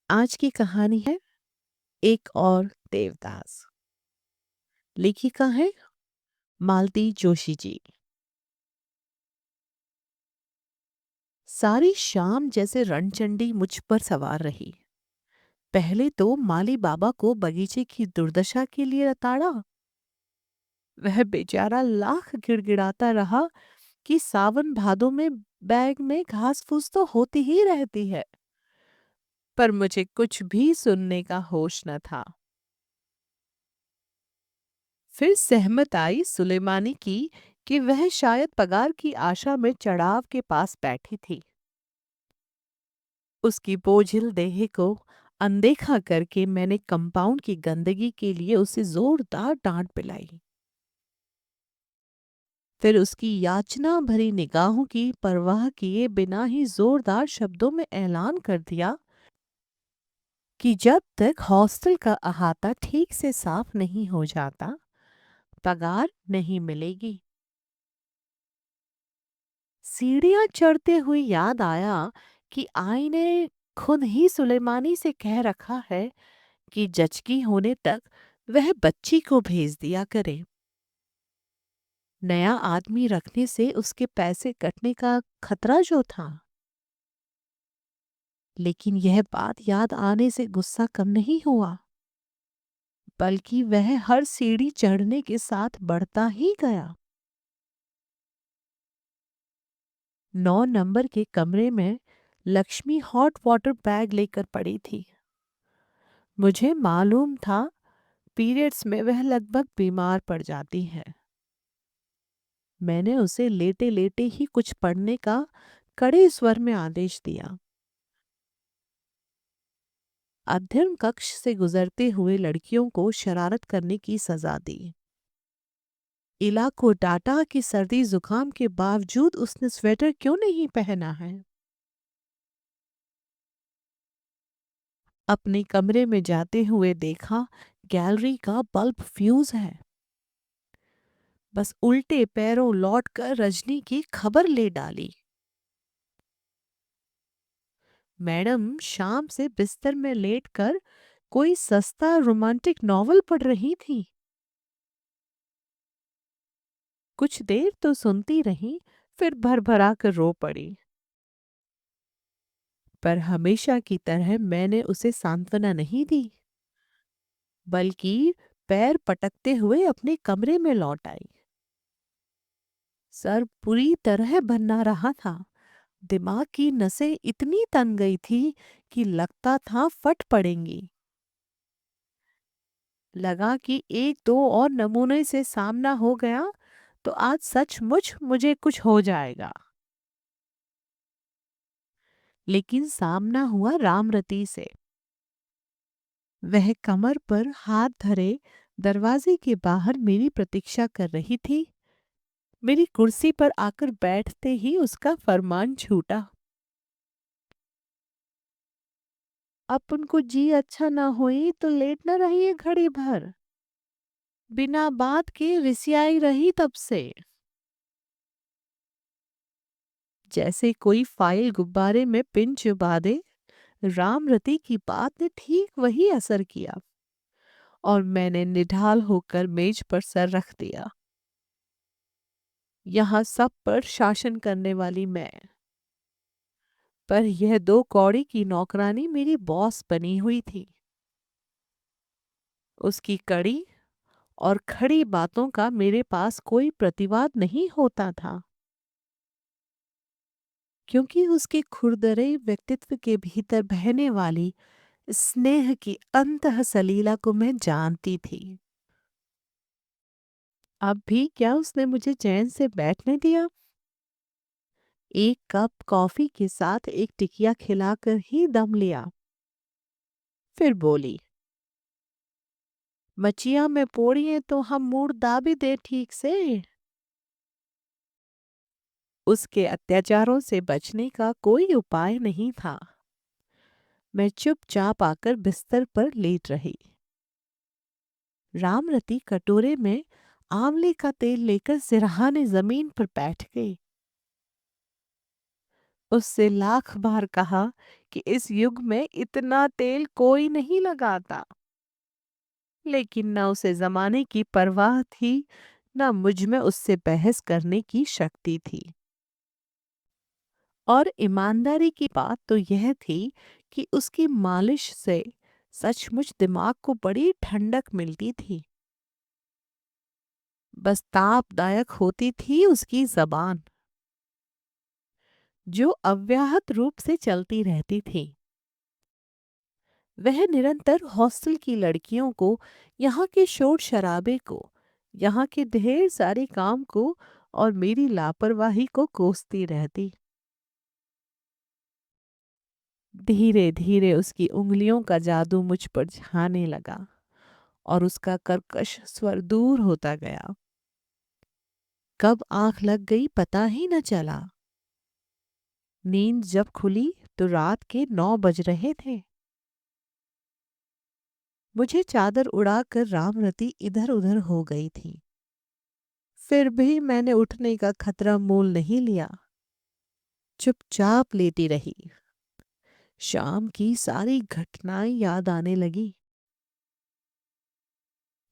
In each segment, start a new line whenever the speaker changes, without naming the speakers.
आज की कहानी है एक और देवदास। लेखिका है मालती जोशी जी। सारी शाम जैसे रणचंडी मुझ पर सवार रही। पहले तो माली बाबा को बगीचे की दुर्दशा के लिए रताड़ा। वह बेचारा लाख गिड़गिड़ाता रहा कि सावन भादों में बैग में घास फूस तो होती ही रहती है। पर मुझे कुछ भी सुनने का होश न था। फिर सहमत आई सुलेमानी की कि वह शायद पगार की आशा में चढ़ाव के पास बैठी थी। उसकी बोझिल देह को अनदेखा करके मैंने कंपाउंड की गंदगी के लिए उसे जोरदार डांट पिलाई। फिर उसकी याचना भरी निगाहों की परवाह किए बिना ही जोरदार शब्दों में ऐलान कर दिया कि जब तक हॉस्टल का अहाता ठीक से साफ नहीं हो जाता पगार नहीं मिलेगी। सीढ़ियां चढ़ते हुए याद आया कि आई ने खुद ही सुलेमानी से कह रखा है कि जचकी होने तक वह बच्ची को भेज दिया करे। नया आदमी रखने से उसके पैसे कटने का खतरा जो था। लेकिन यह बात याद आने से गुस्सा कम नहीं हुआ, बल्कि वह हर सीढ़ी चढ़ने के साथ बढ़ता ही गया। 9 नंबर के कमरे में लक्ष्मी हॉट वाटर बैग लेकर पड़ी थी। मुझे मालूम था पीरियड्स में वह लगभग बीमार पड़ जाती है। मैंने उसे लेटे लेटे ही कुछ पढ़ने का कड़े स्वर में आदेश दिया। अध्ययन कक्ष से गुजरते हुए लड़कियों को शरारत करने की सजा दी। इला को डांटा कि सर्दी जुकाम के बावजूद उसने स्वेटर क्यों नहीं पहना है। अपने कमरे में जाते हुए देखा गैलरी का बल्ब फ्यूज है। बस उल्टे पैरों लौटकर रजनी की खबर ले डाली। मैडम शाम से बिस्तर में लेटकर कोई सस्ता रोमांटिक नॉवल पढ़ रही थी। कुछ देर तो सुनती रही, फिर भरभरा कर रो पड़ी। पर हमेशा की तरह मैंने उसे सांत्वना नहीं दी, बल्कि पैर पटकते हुए अपने कमरे में लौट आई। सर पूरी तरह भन्ना रहा था। दिमाग की नसें इतनी तन गई थी कि लगता था फट पड़ेंगी। लगा कि एक दो और नमूने से सामना हो गया तो आज सचमुच मुझे कुछ हो जाएगा। लेकिन सामना हुआ रामरती से। वह कमर पर हाथ धरे दरवाजे के बाहर मेरी प्रतीक्षा कर रही थी। मेरी कुर्सी पर आकर बैठते ही उसका फरमान छूटा। अपन को जी अच्छा ना हुई तो लेट न रहिए घड़ी भर। बिना बात के रिसियाई रही तब से। जैसे कोई फाइल गुब्बारे में पिन चुबा दे, रामरती की बात ने ठीक वही असर किया और मैंने निढाल होकर मेज पर सर रख दिया। यहाँ सब पर शासन करने वाली मैं, पर यह 2 कौड़ी की नौकरानी मेरी बॉस बनी हुई थी। उसकी कड़ी और खड़ी बातों का मेरे पास कोई प्रतिवाद नहीं होता था, क्योंकि उसके खुरदरे व्यक्तित्व के भीतर बहने वाली स्नेह की अंतः सलीला को मैं जानती थी। अब भी क्या उसने मुझे चैन से बैठने दिया? एक कप कॉफी के साथ एक टिकिया खिलाकर ही दम लिया। फिर बोली, मचिया में पोड़िए तो हम मूड दाबी दे ठीक से। उसके अत्याचारों से बचने का कोई उपाय नहीं था। मैं चुपचाप आकर बिस्तर पर लेट रही। रामरती कटोरे में आंवले का तेल लेकर सिरहाने जमीन पर बैठ गई। उससे लाख बार कहा कि इस युग में इतना तेल कोई नहीं लगाता। लेकिन न उसे जमाने की परवाह थी, न मुझ में उससे बहस करने की शक्ति थी। और ईमानदारी की बात तो यह थी कि उसकी मालिश से सचमुच दिमाग को बड़ी ठंडक मिलती थी। बस तापदायक होती थी उसकी जबान, जो अव्याहत रूप से चलती रहती थी। वह निरंतर हॉस्टल की लड़कियों को, यहाँ के शोर शराबे को, यहाँ के ढेर सारे काम को और मेरी लापरवाही को कोसती रहती। धीरे धीरे उसकी उंगलियों का जादू मुझ पर छाने लगा और उसका कर्कश स्वर दूर होता गया। कब आंख लग गई पता ही न चला। नींद जब खुली तो रात के 9 बज रहे थे। मुझे चादर उड़ाकर रामरती इधर उधर हो गई थी। फिर भी मैंने उठने का खतरा मोल नहीं लिया। चुपचाप लेटी रही। शाम की सारी घटनाएं याद आने लगी।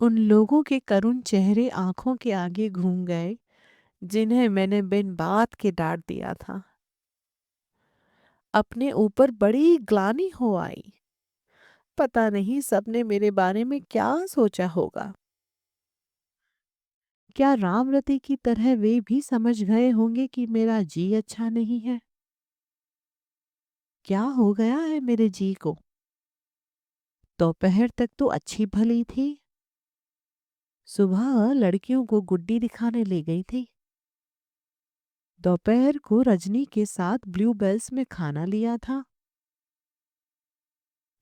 उन लोगों के करुण चेहरे आंखों के आगे घूम गए, जिन्हें मैंने बिन बात के डांट दिया था। अपने ऊपर बड़ी ग्लानि हो आई। पता नहीं सबने मेरे बारे में क्या सोचा होगा। क्या रामरती की तरह वे भी समझ गए होंगे कि मेरा जी अच्छा नहीं है? क्या हो गया है मेरे जी को? दोपहर तक तो अच्छी भली थी। सुबह लड़कियों को गुड्डी दिखाने ले गई थी। दोपहर को रजनी के साथ ब्लू बेल्स में खाना लिया था।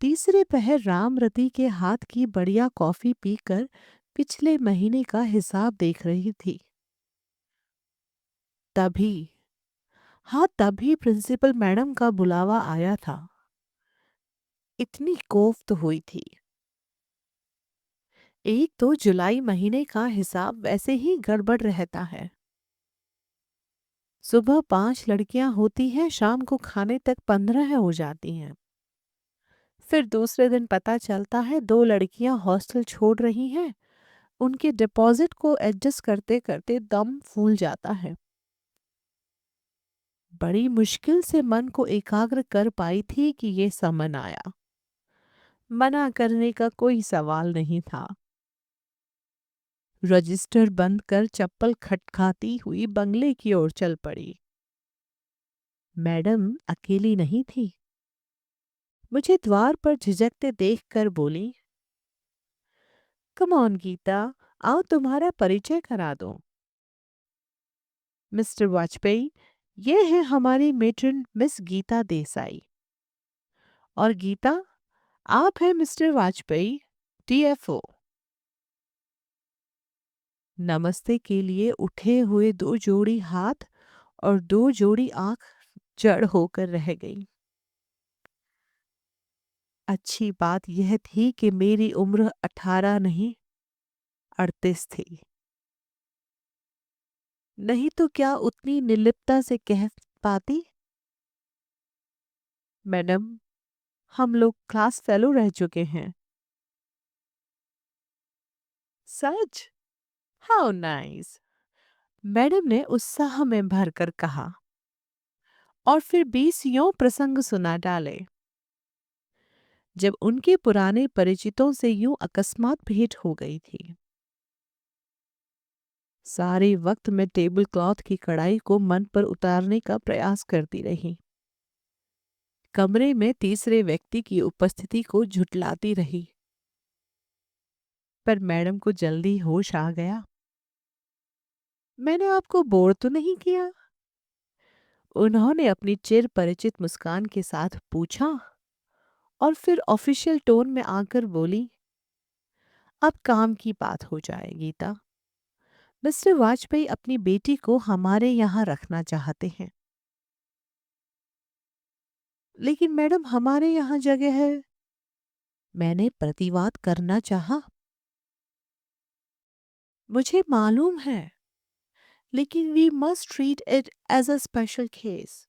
तीसरे पहर रामरती के हाथ की बढ़िया कॉफी पीकर पिछले महीने का हिसाब देख रही थी। तभी, हाँ तभी प्रिंसिपल मैडम का बुलावा आया था। इतनी कोफ्त हुई थी। एक तो जुलाई महीने का हिसाब वैसे ही गड़बड़ रहता है। सुबह 5 लड़कियां होती हैं, शाम को खाने तक 15 हो जाती हैं। फिर दूसरे दिन पता चलता है 2 लड़कियां हॉस्टल छोड़ रही हैं। उनके डिपॉजिट को एडजस्ट करते करते दम फूल जाता है। बड़ी मुश्किल से मन को एकाग्र कर पाई थी कि ये समन आया। मना करने का कोई सवाल नहीं था। रजिस्टर बंद कर चप्पल खटखाती हुई बंगले की ओर चल पड़ी। मैडम अकेली नहीं थी। मुझे द्वार पर झिझकते देखकर बोली, कम ऑन गीता, आओ तुम्हारा परिचय करा दो। मिस्टर वाजपेयी, ये है हमारी मेट्रन मिस गीता देसाई। और गीता, आप हैं मिस्टर वाजपेयी, टीएफओ। नमस्ते के लिए उठे हुए 2 जोड़ी हाथ और 2 जोड़ी आंख जड़ होकर रह गई। अच्छी बात यह थी कि मेरी उम्र 18 नहीं 38 थी। नहीं तो क्या उतनी निर्लिप्तता से कह पाती, मैडम हम लोग क्लास फेलो रह चुके हैं। सच? हाउ नाइस, मैडम ने उत्साह में भरकर कहा और फिर 20 यों प्रसंग सुना डाले। जब उनके पुराने परिचितों से यूं अकस्मात भेंट हो गई थी। सारे वक्त मैं टेबल क्लॉथ की कढ़ाई को मन पर उतारने का प्रयास करती रही। कमरे में तीसरे व्यक्ति की उपस्थिति को झुठलाती रही। पर मैडम को जल्दी होश आ गया। मैंने आपको बोर तो नहीं किया? उन्होंने अपनी चिर परिचित मुस्कान के साथ पूछा और फिर ऑफिशियल टोन में आकर बोली, अब काम की बात हो जाए गीता। मिस्टर वाजपेयी अपनी बेटी को हमारे यहाँ रखना चाहते हैं। लेकिन मैडम हमारे यहाँ जगह है। मैंने प्रतिवाद करना चाहा। मुझे मालूम है, लेकिन we must treat it as a special case.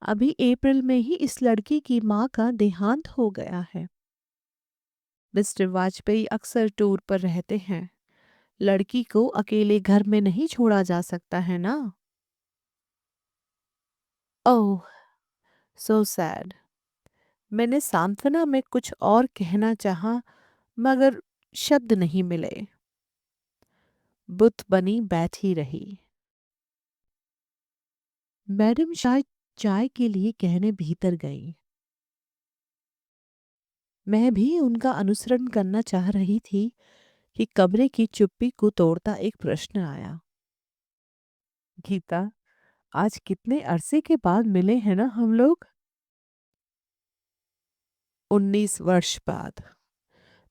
अभी अप्रैल में ही इस लड़की की माँ का देहांत हो गया है। मिस्टर वाजपेयी अक्सर टूर पर रहते हैं। लड़की को अकेले घर में नहीं छोड़ा जा सकता है ना। ओह, सो सैड। मैंने सांत्वना में कुछ और कहना चाहा, मगर शब्द नहीं मिले। बुत बनी बैठी रही। मैडम शायद चाय के लिए कहने भीतर गई। मैं भी उनका अनुसरण करना चाह रही थी कि कमरे की चुप्पी को तोड़ता एक प्रश्न आया। गीता, आज कितने अरसे के बाद मिले हैं ना हम लोग। 19 वर्ष बाद,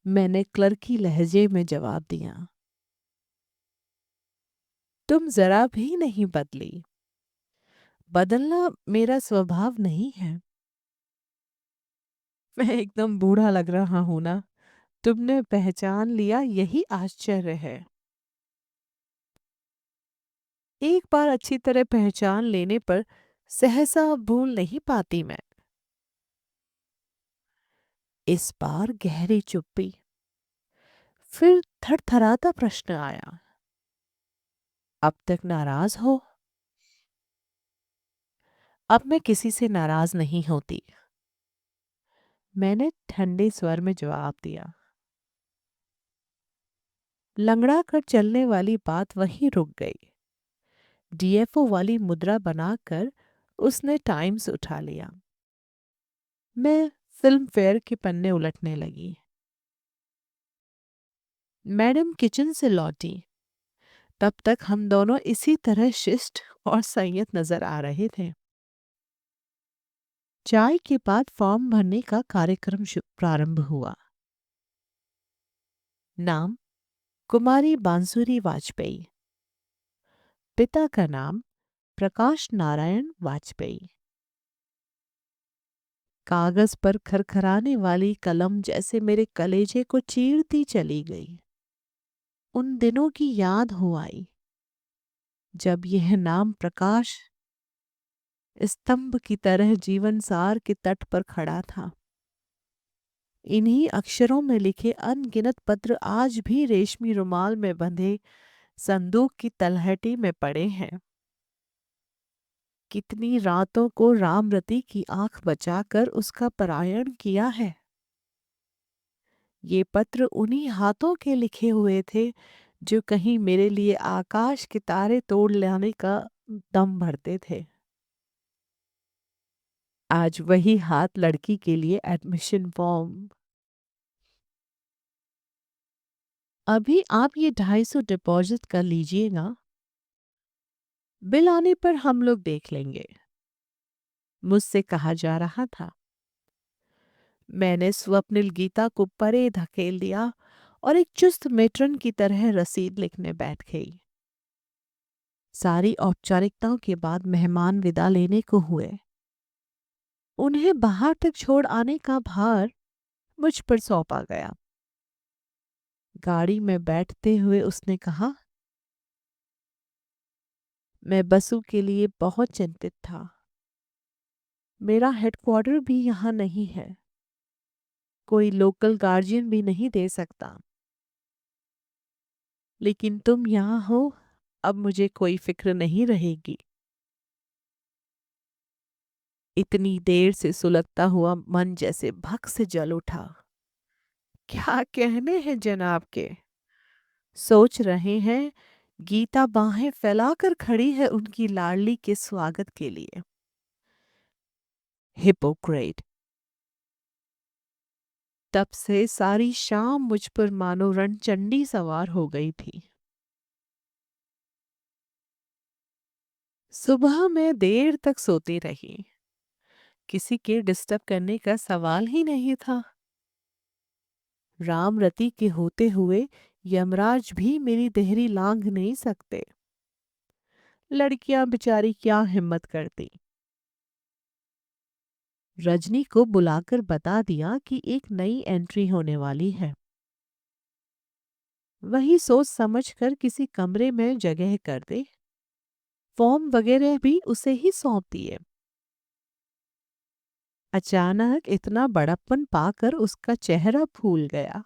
मैंने क्लर्की लहजे में जवाब दिया। तुम जरा भी नहीं बदली। बदलना मेरा स्वभाव नहीं है। मैं एकदम बूढ़ा लग रहा हूं ना। तुमने पहचान लिया, यही आश्चर्य है। एक बार अच्छी तरह पहचान लेने पर सहसा भूल नहीं पाती मैं। इस बार गहरी चुप्पी। फिर थरथराता प्रश्न आया। अब तक नाराज हो? अब मैं किसी से नाराज नहीं होती, मैंने ठंडे स्वर में जवाब दिया। लंगड़ा कर चलने वाली बात वहीं रुक गई। डीएफओ वाली मुद्रा बनाकर उसने टाइम्स उठा लिया। मैं फिल्म फेयर के पन्ने उलटने लगी। मैडम किचन से लौटी। तब तक हम दोनों इसी तरह शिष्ट और संयत नजर आ रहे थे। चाय के बाद फॉर्म भरने का कार्यक्रम प्रारंभ हुआ। नाम कुमारी बांसुरी वाजपेयी। पिता का नाम प्रकाश नारायण वाजपेयी। कागज पर खरखराने वाली कलम जैसे मेरे कलेजे को चीरती चली गई। उन दिनों की याद हो आई जब यह नाम प्रकाश स्तंभ की तरह जीवन सार के तट पर खड़ा था। इन्हीं अक्षरों में लिखे अनगिनत पत्र आज भी रेशमी रुमाल में बंधे संदूक की तलहटी में पड़े हैं। कितनी रातों को रामरती की आंख बचाकर उसका परायण किया है। ये पत्र उन्हीं हाथों के लिखे हुए थे जो कहीं मेरे लिए आकाश के तारे तोड़ लाने का दम भरते थे। आज वही हाथ लड़की के लिए एडमिशन फॉर्म। अभी आप ये 250 डिपॉजिट कर लीजिएगा, बिल आने पर हम लोग देख लेंगे, मुझसे कहा जा रहा था। मैंने स्वप्निल गीता को परे धकेल दिया और एक चुस्त मेट्रन की तरह रसीद लिखने बैठ गई। सारी औपचारिकताओं के बाद मेहमान विदा लेने को हुए। उन्हें बाहर तक छोड़ आने का भार मुझ पर सौंपा गया। गाड़ी में बैठते हुए उसने कहा, मैं बसु के लिए बहुत चिंतित था। मेरा हेडक्वार्टर भी यहाँ नहीं है, कोई लोकल गार्जियन भी नहीं दे सकता। लेकिन तुम यहाँ हो, अब मुझे कोई फिक्र नहीं रहेगी। इतनी देर से सुलगता हुआ मन जैसे भक से जल उठा। क्या कहने हैं जनाब के। सोच रहे हैं गीता बाहें फैलाकर खड़ी है उनकी लाडली के स्वागत के लिए। हिपोक्रेट। तब से सारी शाम मुझ पर मानो रणचंडी सवार हो गई थी। सुबह मैं देर तक सोती रही। किसी के डिस्टर्ब करने का सवाल ही नहीं था। रामरती के होते हुए यमराज भी मेरी देहरी लांघ नहीं सकते। लड़कियां बेचारी क्या हिम्मत करती। रजनी को बुलाकर बता दिया कि एक नई एंट्री होने वाली है। वही सोच समझकर किसी कमरे में जगह कर दे। फॉर्म वगैरह भी उसे ही सौंप दिए। अचानक इतना बड़प्पन पाकर उसका चेहरा फूल गया।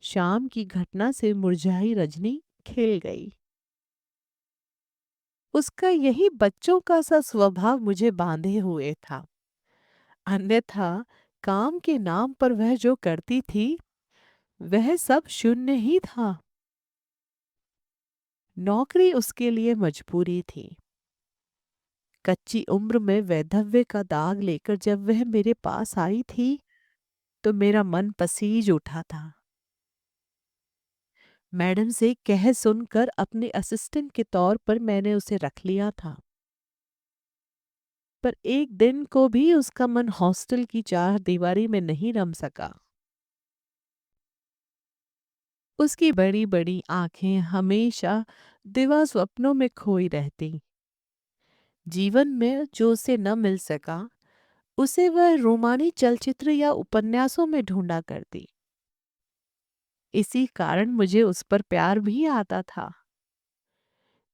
शाम की घटना से मुरझाई रजनी खिल गई। उसका यही बच्चों का सा स्वभाव मुझे बांधे हुए था। अन्यथा काम के नाम पर वह जो करती थी वह सब शून्य ही था। नौकरी उसके लिए मजबूरी थी। कच्ची उम्र में वैधव्य का दाग लेकर जब वह मेरे पास आई थी तो मेरा मन पसीज उठा था। मैडम से कह सुनकर अपने असिस्टेंट के तौर पर मैंने उसे रख लिया था। पर एक दिन को भी उसका मन हॉस्टल की चार दीवारी में नहीं रम सका। उसकी बड़ी बड़ी आंखें हमेशा दिवा स्वप्नों में खोई रहती। जीवन में जो उसे न मिल सका उसे वह रोमानी चलचित्र या उपन्यासों में ढूंढा करती। इसी कारण मुझे उस पर प्यार भी आता था।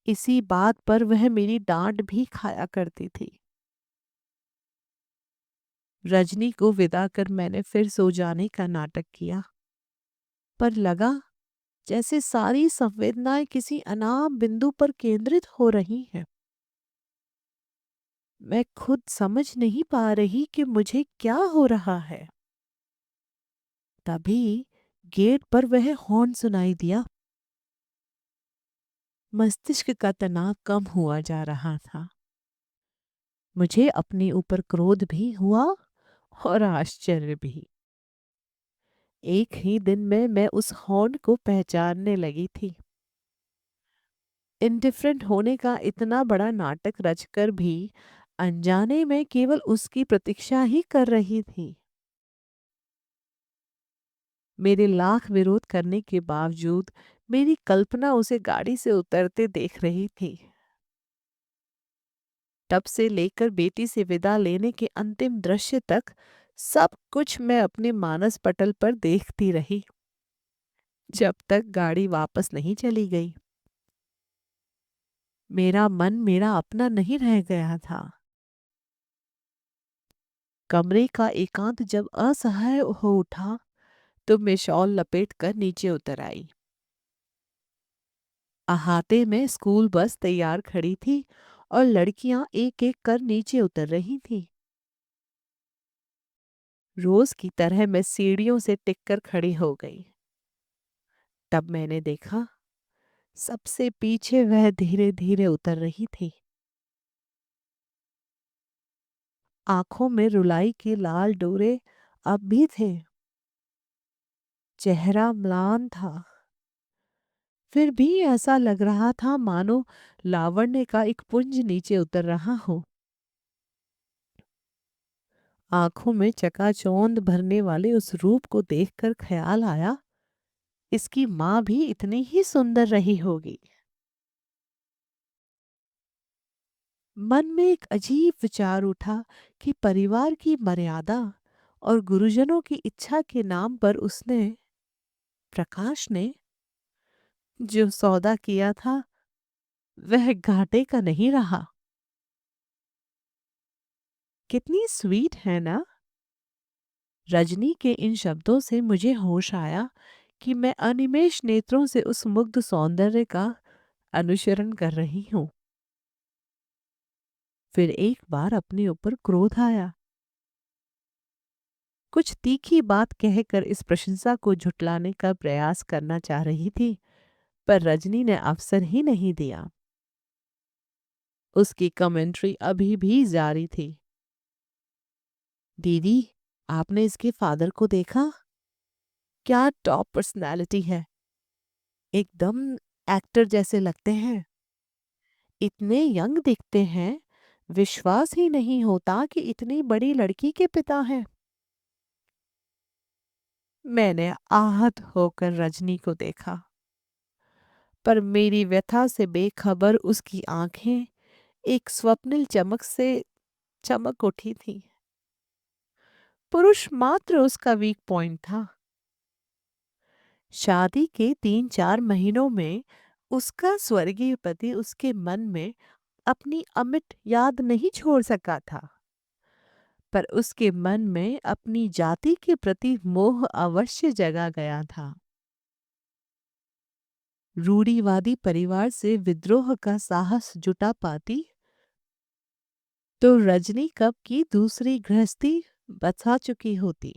इसी बात पर वह मेरी डांट भी खाया करती थी। रजनी को विदा कर मैंने फिर सो जाने का नाटक किया, पर लगा जैसे सारी संवेदनाएं किसी अनाम बिंदु पर केंद्रित हो रही हैं। मैं खुद समझ नहीं पा रही कि मुझे क्या हो रहा है। तभी गेट पर वह हॉर्न सुनाई दिया। मस्तिष्क का तनाव कम हुआ जा रहा था। मुझे अपने ऊपर क्रोध भी हुआ और आश्चर्य भी। एक ही दिन में मैं उस हॉर्न को पहचानने लगी थी। इंडिफरेंट होने का इतना बड़ा नाटक रचकर भी अनजाने में केवल उसकी प्रतीक्षा ही कर रही थी। मेरे लाख विरोध करने के बावजूद मेरी कल्पना उसे गाड़ी से उतरते देख रही थी। तब से लेकर बेटी से विदा लेने के अंतिम दृश्य तक सब कुछ मैं अपने मानस पटल पर देखती रही, जब तक गाड़ी वापस नहीं चली गई। मेरा मन मेरा अपना नहीं रह गया था। कमरे का एकांत जब असह्य हो उठा तो मैं शॉल लपेट कर नीचे उतर आई। अहाते में स्कूल बस तैयार खड़ी थी और लड़कियां एक एक कर नीचे उतर रही थीं। रोज की तरह मैं सीढ़ियों से टिककर खड़ी हो गई। तब मैंने देखा सबसे पीछे वह धीरे धीरे उतर रही थी। आंखों में रुलाई के लाल डोरे अब भी थे। चेहरा म्लान था। फिर भी ऐसा लग रहा था मानो लावण्य का एक पुंज नीचे उतर रहा हो। आंखों में चकाचौंध भरने वाले उस रूप को देखकर ख्याल आया, इसकी माँ भी इतनी ही सुंदर रही होगी। मन में एक अजीब विचार उठा कि परिवार की मर्यादा और गुरुजनों की इच्छा के नाम पर उसने, प्रकाश ने, जो सौदा किया था वह घाटे का नहीं रहा। कितनी स्वीट है ना। रजनी के इन शब्दों से मुझे होश आया कि मैं अनिमेष नेत्रों से उस मुग्ध सौंदर्य का अनुसरण कर रही हूँ। फिर एक बार अपने ऊपर क्रोध आया। कुछ तीखी बात कहकर इस प्रशंसा को झुटलाने का प्रयास करना चाह रही थी, पर रजनी ने अवसर ही नहीं दिया। उसकी कमेंट्री अभी भी जारी थी। दीदी, आपने इसके फादर को देखा? क्या टॉप पर्सनालिटी है। एकदम एक्टर जैसे लगते हैं। इतने यंग दिखते हैं। विश्वास ही नहीं होता कि इतनी बड़ी लड़की के पिता हैं। मैंने आहत होकर रजनी को देखा, पर मेरी व्यथा से बेखबर उसकी आंखें एक स्वप्निल चमक से चमक उठी थी। पुरुष मात्र उसका वीक पॉइंट था। शादी के 3-4 महीनों में उसका स्वर्गीय पति उसके मन में अपनी अमिट याद नहीं छोड़ सका था। पर उसके मन में अपनी जाति के प्रति मोह अवश्य जगा गया था। रूढ़िवादी परिवार से विद्रोह का साहस जुटा पाती तो रजनी कब की दूसरी गृहस्थी बसा चुकी होती।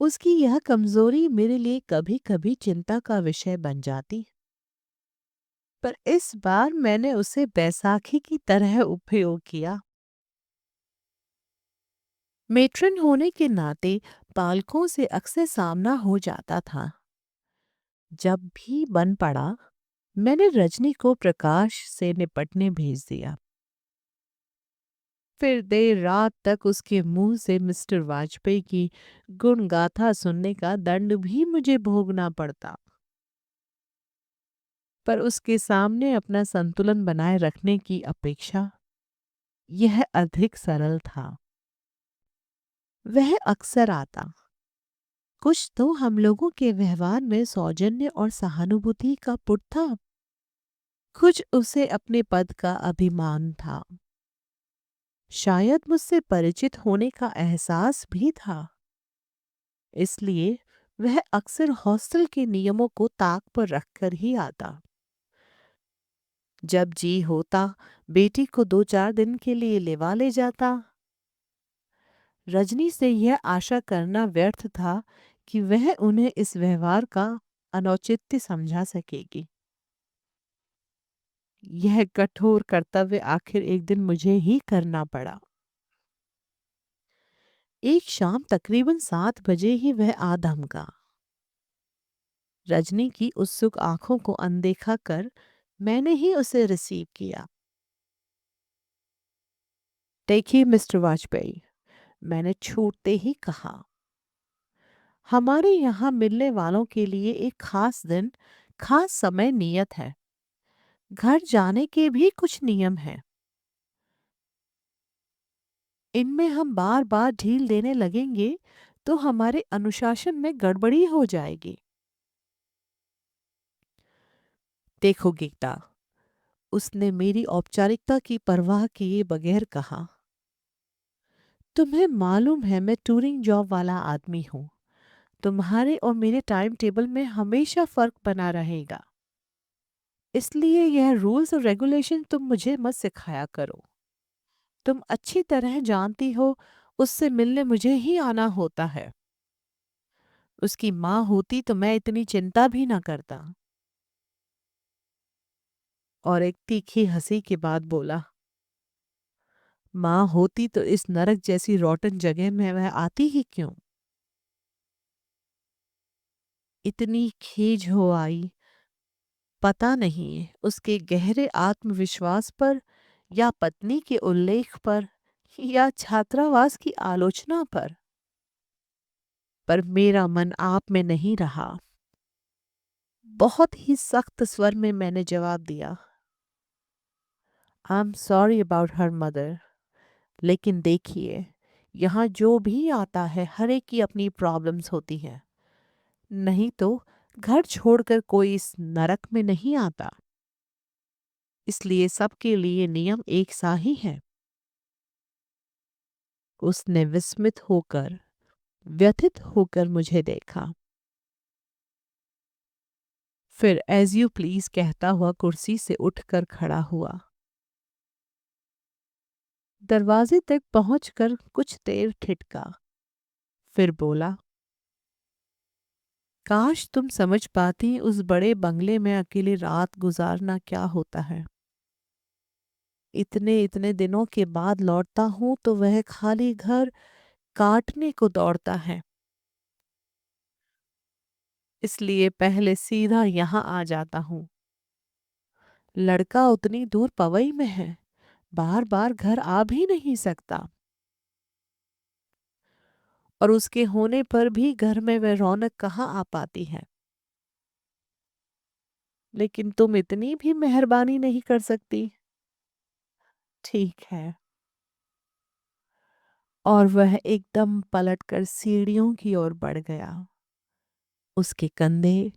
उसकी यह कमजोरी मेरे लिए कभी कभी चिंता का विषय बन जाती, पर इस बार मैंने उसे बैसाखी की तरह उपयोग किया। मेट्रन होने के नाते पालकों से अक्सर सामना हो जाता था। जब भी बन पड़ा, मैंने रजनी को प्रकाश से निपटने भेज दिया। फिर देर रात तक उसके मुंह से मिस्टर वाजपेयी की गुणगाथा सुनने का दंड भी मुझे भोगना पड़ता। पर उसके सामने अपना संतुलन बनाए रखने की अपेक्षा यह अधिक सरल था। वह अक्सर आता, कुछ तो हम लोगों के व्यवहार में सौजन्य और सहानुभूति का पुट था, कुछ उसे अपने पद का अभिमान था, शायद मुझसे परिचित होने का एहसास भी था। इसलिए वह अक्सर हॉस्टल के नियमों को ताक पर रखकर ही आता। जब जी होता, बेटी को 2-4 दिन के लिए लेवा ले जाता। रजनी से यह आशा करना व्यर्थ था कि वह उन्हें इस व्यवहार का अनौचित्य समझा सकेगी। यह कठोर कर्तव्य आखिर एक दिन मुझे ही करना पड़ा। एक शाम तकरीबन 7 बजे ही वह आ धमका। रजनी की उत्सुक आंखों को अनदेखा कर मैंने ही उसे रिसीव किया। देखिए मिस्टर वाजपेयी, मैंने छूटते ही कहा, हमारे यहाँ मिलने वालों के लिए एक खास दिन, खास समय नियत है। घर जाने के भी कुछ नियम हैं। इनमें हम बार बार ढील देने लगेंगे तो हमारे अनुशासन में गड़बड़ी हो जाएगी। देखो गीता, उसने मेरी औपचारिकता की परवाह किए बगैर कहा, तुम्हें मालूम है मैं टूरिंग जॉब वाला आदमी हूं। तुम्हारे और मेरे टाइम टेबल में हमेशा फर्क बना रहेगा। इसलिए यह रूल्स और रेगुलेशन तुम मुझे मत सिखाया करो। तुम अच्छी तरह जानती हो उससे मिलने मुझे ही आना होता है। उसकी माँ होती तो मैं इतनी चिंता भी ना करता। और एक तीखी हंसी के बाद बोला, माँ होती तो इस नरक जैसी रोटन जगह में वह आती ही क्यों। इतनी खीज हो आई, पता नहीं उसके गहरे आत्मविश्वास पर या पत्नी के उल्लेख पर या छात्रावास की आलोचना पर मेरा मन आप में नहीं रहा। बहुत ही सख्त स्वर में मैंने जवाब दिया, I am sorry about her mother. लेकिन देखिए, यहाँ जो भी आता है हर एक की अपनी प्रॉब्लम्स होती हैं। नहीं तो घर छोड़कर कोई इस नरक में नहीं आता। इसलिए सबके लिए नियम एक सा ही है। उसने विस्मित होकर, व्यथित होकर मुझे देखा। फिर एज यू प्लीज कहता हुआ कुर्सी से उठकर खड़ा हुआ। दरवाजे तक पहुंचकर कुछ देर ठिठका, फिर बोला, काश तुम समझ पाती उस बड़े बंगले में अकेली रात गुजारना क्या होता है। इतने इतने दिनों के बाद लौटता हूं तो वह खाली घर काटने को दौड़ता है। इसलिए पहले सीधा यहाँ आ जाता हूँ। लड़का उतनी दूर पवई में है, बार बार घर आ भी नहीं सकता। और उसके होने पर भी घर में वह रौनक कहाँ आ पाती है। लेकिन तुम इतनी भी मेहरबानी नहीं कर सकती। ठीक है। और वह एकदम पलटकर सीढ़ियों की ओर बढ़ गया। उसके कंधे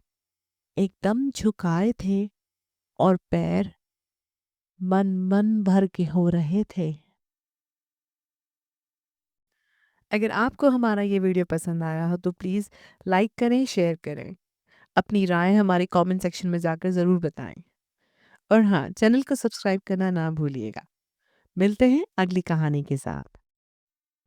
एकदम झुकाए थे और पैर मन मन भर के हो रहे थे। अगर आपको हमारा ये वीडियो पसंद आया हो तो प्लीज़ लाइक करें, शेयर करें। अपनी राय हमारे कमेंट सेक्शन में जाकर ज़रूर बताएँ। और हाँ, चैनल को सब्सक्राइब करना ना भूलिएगा। मिलते हैं अगली कहानी के साथ।